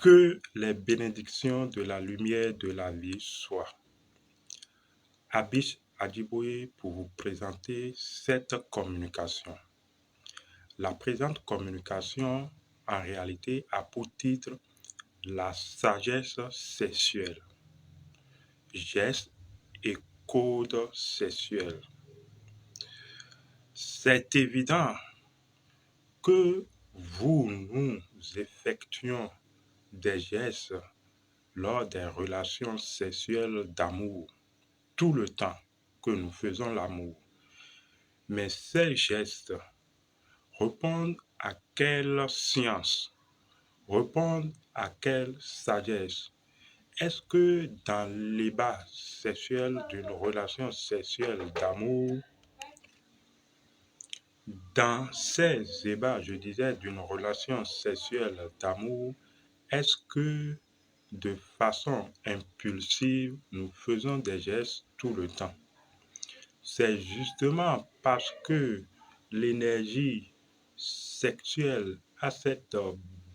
Que les bénédictions de la lumière de la vie soient. Abish Adjiboye pour vous présenter cette communication. La présente communication, en réalité, a pour titre la sagesse sexuelle, gestes et codes sexuels. C'est évident que nous effectuons des gestes lors des relations sexuelles d'amour, tout le temps que nous faisons l'amour. Mais ces gestes répondent à quelle science? Répondent à quelle sagesse? Est-ce que dans l'ébat sexuel d'une relation sexuelle d'amour, dans ces ébats, je disais, d'une relation sexuelle d'amour, est-ce que de façon impulsive, nous faisons des gestes tout le temps? C'est justement parce que l'énergie sexuelle a cette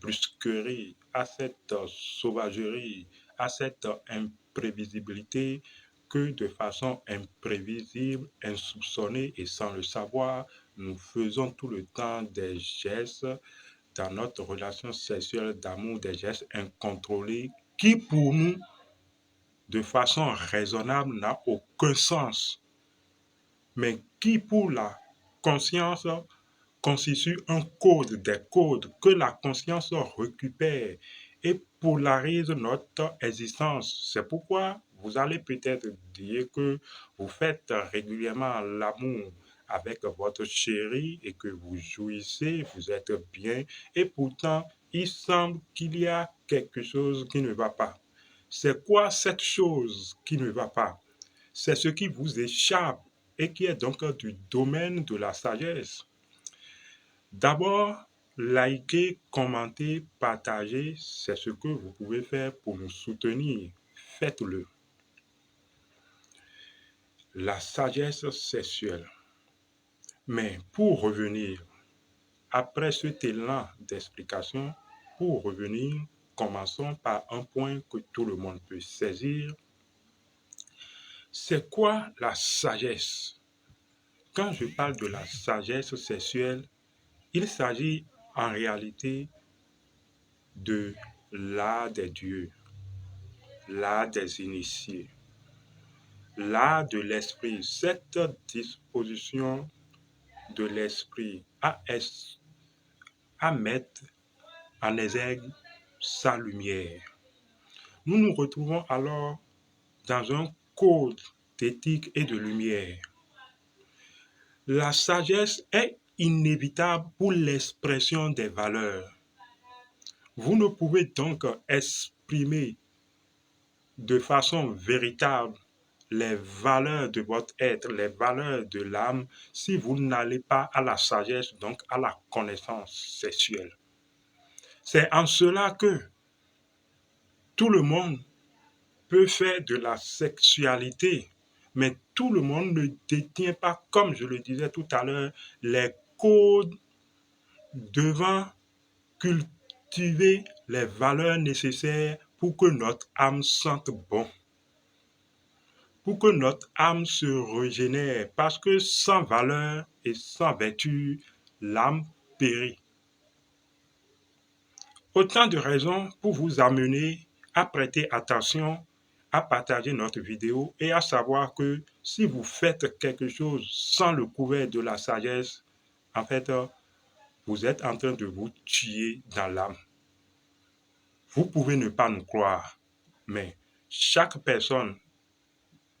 brusquerie, a cette sauvagerie, a cette imprévisibilité que de façon imprévisible, insoupçonnée et sans le savoir, nous faisons tout le temps des gestes dans notre relation sexuelle d'amour, des gestes incontrôlés qui pour nous, de façon raisonnable, n'a aucun sens, mais qui pour la conscience constitue un code, des codes que la conscience récupère et polarise notre existence. C'est pourquoi vous allez peut-être dire que vous faites régulièrement l'amour avec votre chéri et que vous jouissez, vous êtes bien, et pourtant, il semble qu'il y a quelque chose qui ne va pas. C'est quoi cette chose qui ne va pas? C'est ce qui vous échappe et qui est donc du domaine de la sagesse. D'abord, liker, commenter, partager, c'est ce que vous pouvez faire pour nous soutenir. Faites-le. La sagesse sexuelle. Mais pour revenir, après cet élan d'explication, pour revenir, commençons par un point que tout le monde peut saisir. C'est quoi la sagesse? Quand je parle de la sagesse sexuelle, il s'agit en réalité de l'art des dieux, l'art des initiés, l'art de l'esprit, cette disposition de l'esprit à mettre en exergue sa lumière. Nous nous retrouvons alors dans un code d'éthique et de lumière. La sagesse est inévitable pour l'expression des valeurs. Vous ne pouvez donc exprimer de façon véritable les valeurs de votre être, les valeurs de l'âme, si vous n'allez pas à la sagesse, donc à la connaissance sexuelle. C'est en cela que tout le monde peut faire de la sexualité, mais tout le monde ne détient pas, comme je le disais tout à l'heure, les codes devant cultiver les valeurs nécessaires pour que notre âme sente bon, pour que notre âme se régénère, parce que sans valeur et sans vertu, l'âme périt. Autant de raisons pour vous amener à prêter attention, à partager notre vidéo et à savoir que si vous faites quelque chose sans le couvert de la sagesse, en fait, vous êtes en train de vous tuer dans l'âme. Vous pouvez ne pas nous croire, mais chaque personne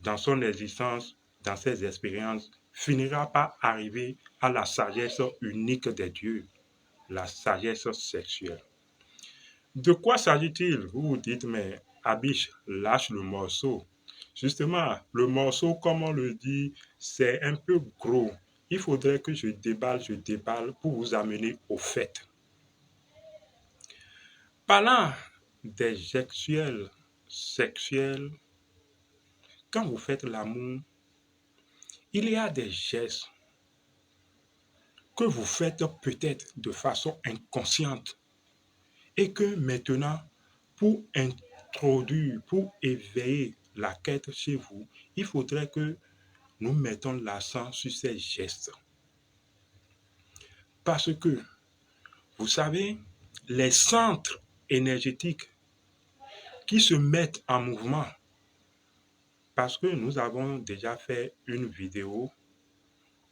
dans son existence, dans ses expériences, finira par arriver à la sagesse unique des dieux, la sagesse sexuelle. De quoi s'agit-il? Vous vous dites, mais Abish, lâche le morceau. Justement, le morceau, comme on le dit, c'est un peu gros. Il faudrait que je déballe pour vous amener au fait. Parlant des gestuels sexuels, quand vous faites l'amour, il y a des gestes que vous faites peut-être de façon inconsciente et que maintenant, pour introduire, pour éveiller la quête chez vous, il faudrait que nous mettons l'accent sur ces gestes. Parce que, vous savez, les centres énergétiques qui se mettent en mouvement, parce que nous avons déjà fait une vidéo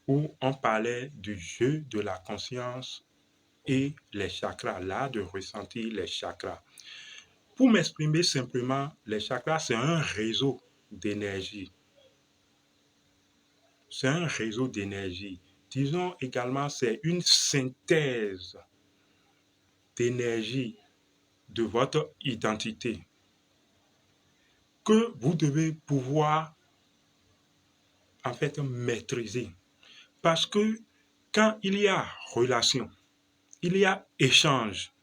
où on parlait du jeu de la conscience et les chakras, l'art de ressentir les chakras. Pour m'exprimer simplement, les chakras, c'est un réseau d'énergie. C'est un réseau d'énergie. Disons également, c'est une synthèse d'énergie de votre identité que vous devez pouvoir en fait maîtriser. Parce que quand il y a relation, il y a échange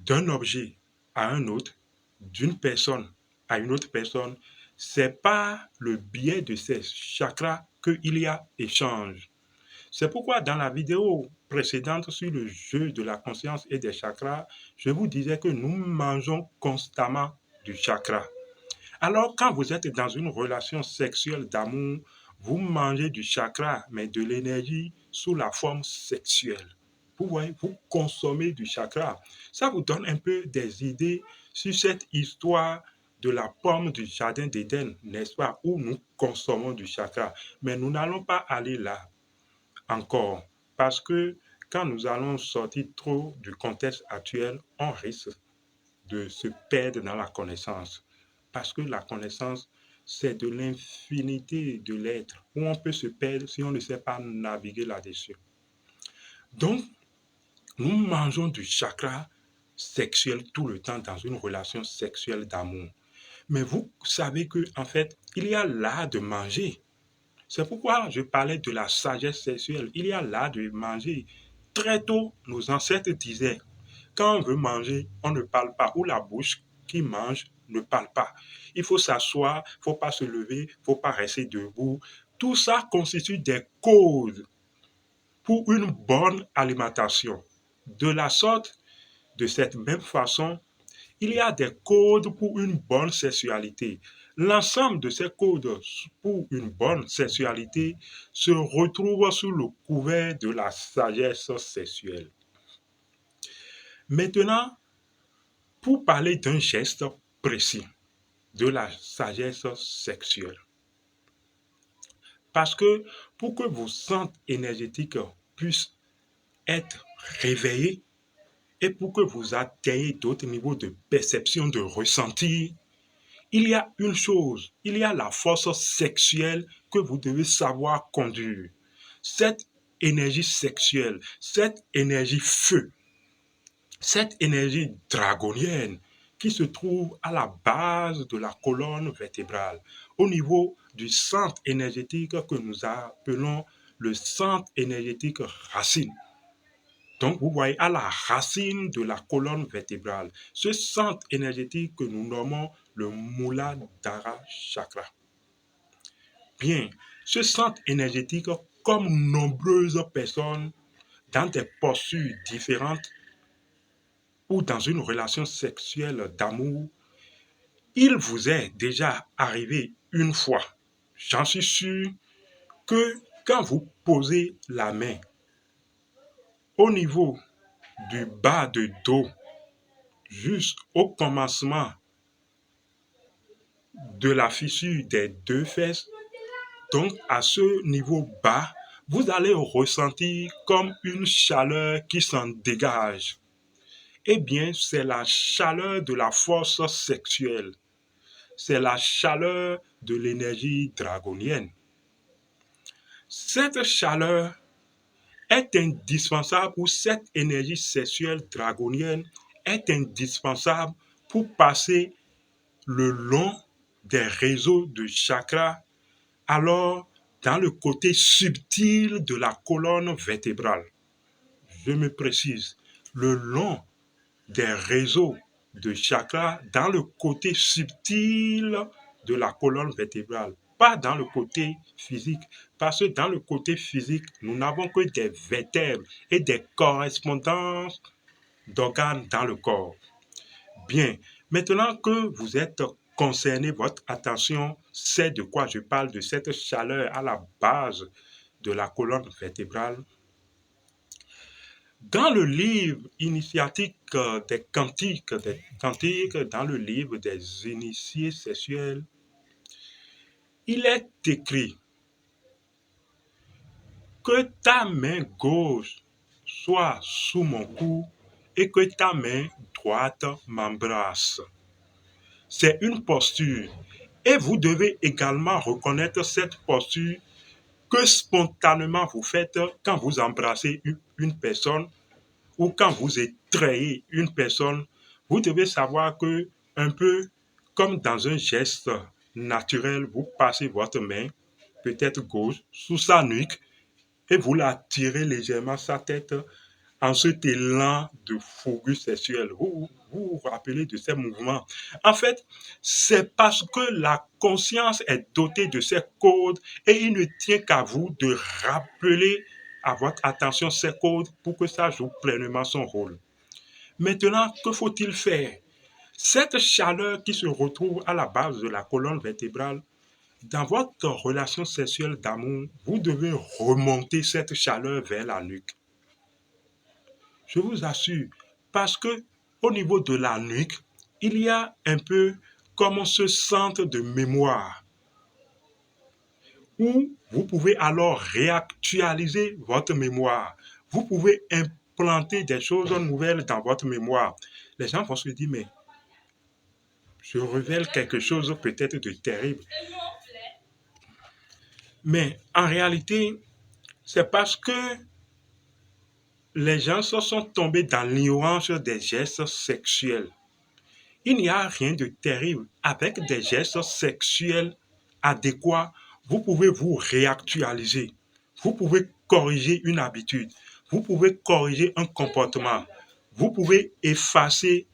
d'un objet à un autre, d'une personne à une autre personne, c'est par le biais de ces chakras qu'il y a échange. C'est pourquoi dans la vidéo précédente sur le jeu de la conscience et des chakras, je vous disais que nous mangeons constamment du chakra. Alors quand vous êtes dans une relation sexuelle d'amour, vous mangez du chakra, mais de l'énergie sous la forme sexuelle. Vous voyez, vous consommez du chakra. Ça vous donne un peu des idées sur cette histoire de la pomme du jardin d'Éden, n'est-ce pas, où nous consommons du chakra. Mais nous n'allons pas aller là encore, parce que quand nous allons sortir trop du contexte actuel, on risque de se perdre dans la connaissance. Parce que la connaissance, c'est de l'infinité de l'être, où on peut se perdre si on ne sait pas naviguer là-dessus. Donc, nous mangeons du chakra sexuel tout le temps dans une relation sexuelle d'amour. Mais vous savez que en fait, il y a l'art de manger. C'est pourquoi je parlais de la sagesse sexuelle. Il y a l'art de manger. Très tôt, nos ancêtres disaient, quand on veut manger, on ne parle pas, ou la bouche qui mange ne parle pas. Il faut s'asseoir, il ne faut pas se lever, il ne faut pas rester debout. Tout ça constitue des causes pour une bonne alimentation. De la sorte, de cette même façon, il y a des codes pour une bonne sexualité. L'ensemble de ces codes pour une bonne sexualité se retrouve sous le couvert de la sagesse sexuelle. Maintenant, pour parler d'un geste précis de la sagesse sexuelle, parce que pour que vos centres énergétiques puissent être réveillés et pour que vous atteigniez d'autres niveaux de perception, de ressenti, il y a une chose, il y a la force sexuelle que vous devez savoir conduire. Cette énergie sexuelle, cette énergie feu, cette énergie dragonienne qui se trouve à la base de la colonne vertébrale, au niveau du centre énergétique que nous appelons le centre énergétique racine. Donc, vous voyez, à la racine de la colonne vertébrale, ce centre énergétique que nous nommons le Muladhara Chakra. Bien, ce centre énergétique, comme nombreuses personnes dans des postures différentes ou dans une relation sexuelle d'amour, il vous est déjà arrivé une fois, j'en suis sûr, que quand vous posez la main au niveau du bas de dos jusqu'au commencement de la fissure des deux fesses, donc à ce niveau bas, vous allez ressentir comme une chaleur qui s'en dégage. Eh bien, c'est la chaleur de la force sexuelle. C'est la chaleur de l'énergie dragonienne. Cette chaleur est indispensable, ou cette énergie sexuelle dragonienne est indispensable pour passer le long des réseaux de chakras, alors dans le côté subtil de la colonne vertébrale. Je me précise, le long des réseaux de chakras dans le côté subtil de la colonne vertébrale, pas dans le côté physique, parce que dans le côté physique, nous n'avons que des vertèbres et des correspondances d'organes dans le corps. Bien, maintenant que vous êtes concerné, votre attention sait de quoi je parle, de cette chaleur à la base de la colonne vertébrale. Dans le livre initiatique des cantiques, dans le livre des initiés sexuels, il est écrit que ta main gauche soit sous mon cou et que ta main droite m'embrasse. C'est une posture. Et vous devez également reconnaître cette posture que spontanément vous faites quand vous embrassez une personne ou quand vous étrayez une personne. Vous devez savoir que, un peu comme dans un geste naturel, vous passez votre main, peut-être gauche, sous sa nuque et vous la tirez légèrement sa tête en cet élan de fougue sexuelle. Vous rappelez de ces mouvements. En fait, c'est parce que la conscience est dotée de ces codes et il ne tient qu'à vous de rappeler à votre attention ces codes pour que ça joue pleinement son rôle. Maintenant, que faut-il faire? Cette chaleur qui se retrouve à la base de la colonne vertébrale, dans votre relation sexuelle d'amour, vous devez remonter cette chaleur vers la nuque. Je vous assure, parce que au niveau de la nuque, il y a un peu comme ce centre de mémoire où vous pouvez alors réactualiser votre mémoire. Vous pouvez implanter des choses nouvelles dans votre mémoire. Les gens vont se dire, mais je révèle quelque chose peut-être de terrible. Mais en réalité, c'est parce que les gens se sont tombés dans l'ignorance des gestes sexuels. Il n'y a rien de terrible. Avec des gestes sexuels adéquats, vous pouvez vous réactualiser. Vous pouvez corriger une habitude. Vous pouvez corriger un comportement. Vous pouvez effacer,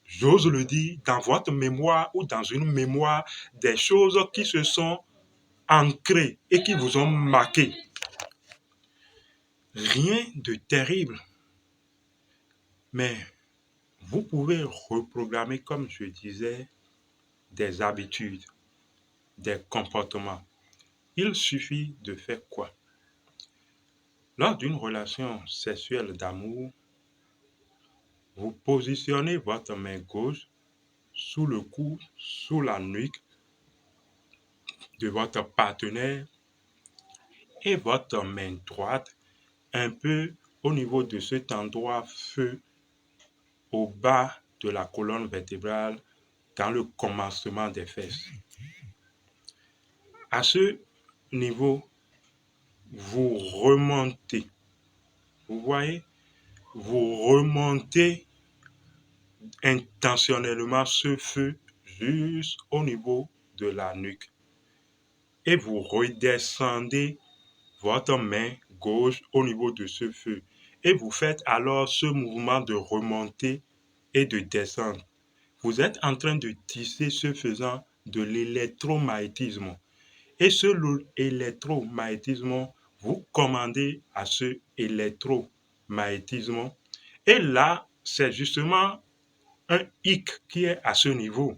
j'ose le dire, dans votre mémoire ou dans une mémoire, des choses qui se sont ancrées et qui vous ont marqué. Rien de terrible. Mais vous pouvez reprogrammer, comme je disais, des habitudes, des comportements. Il suffit de faire quoi? Lors d'une relation sexuelle d'amour, vous positionnez votre main gauche sous le cou, sous la nuque de votre partenaire et votre main droite un peu au niveau de cet endroit feu au bas de la colonne vertébrale dans le commencement des fesses. À ce niveau, vous remontez. Vous voyez, vous remontez intentionnellement ce feu jusqu'au niveau de la nuque. Et vous redescendez votre main gauche au niveau de ce feu. Et vous faites alors ce mouvement de remonter et de descendre. Vous êtes en train de tisser ce faisant de l'électromagnétisme. Et ce électromagnétisme, vous commandez à ce électromagnétisme. Et là, c'est justement un hic qui est à ce niveau.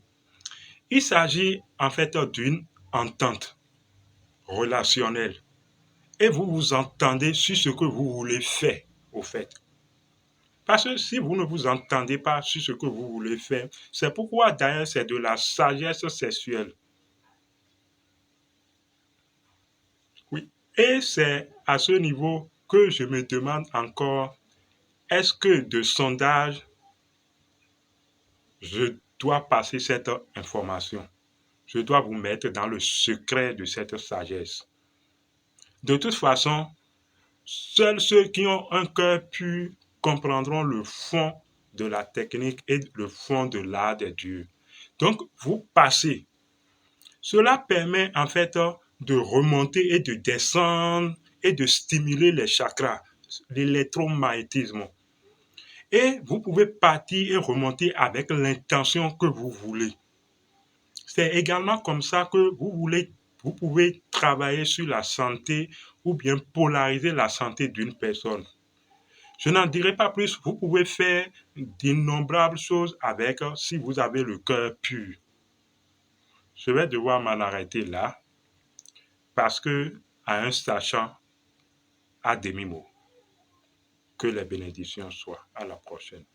Il s'agit en fait d'une entente relationnelle. Et vous vous entendez sur ce que vous voulez faire, au fait. Parce que si vous ne vous entendez pas sur ce que vous voulez faire, c'est pourquoi d'ailleurs c'est de la sagesse sexuelle. Oui. Et c'est à ce niveau que je me demande encore, est-ce que de sondage, je dois passer cette information? Je dois vous mettre dans le secret de cette sagesse. De toute façon, seuls ceux qui ont un cœur pur comprendront le fond de la technique et le fond de l'art de Dieu. Donc, vous passez. Cela permet en fait de remonter et de descendre et de stimuler les chakras, l'électromagnétisme. Et vous pouvez partir et remonter avec l'intention que vous voulez. C'est également comme ça que vous pouvez travailler sur la santé ou bien polariser la santé d'une personne. Je n'en dirai pas plus. Vous pouvez faire d'innombrables choses avec si vous avez le cœur pur. Je vais devoir m'en arrêter là parce que à un sachant, à demi-mot. Que les bénédictions soient. À la prochaine.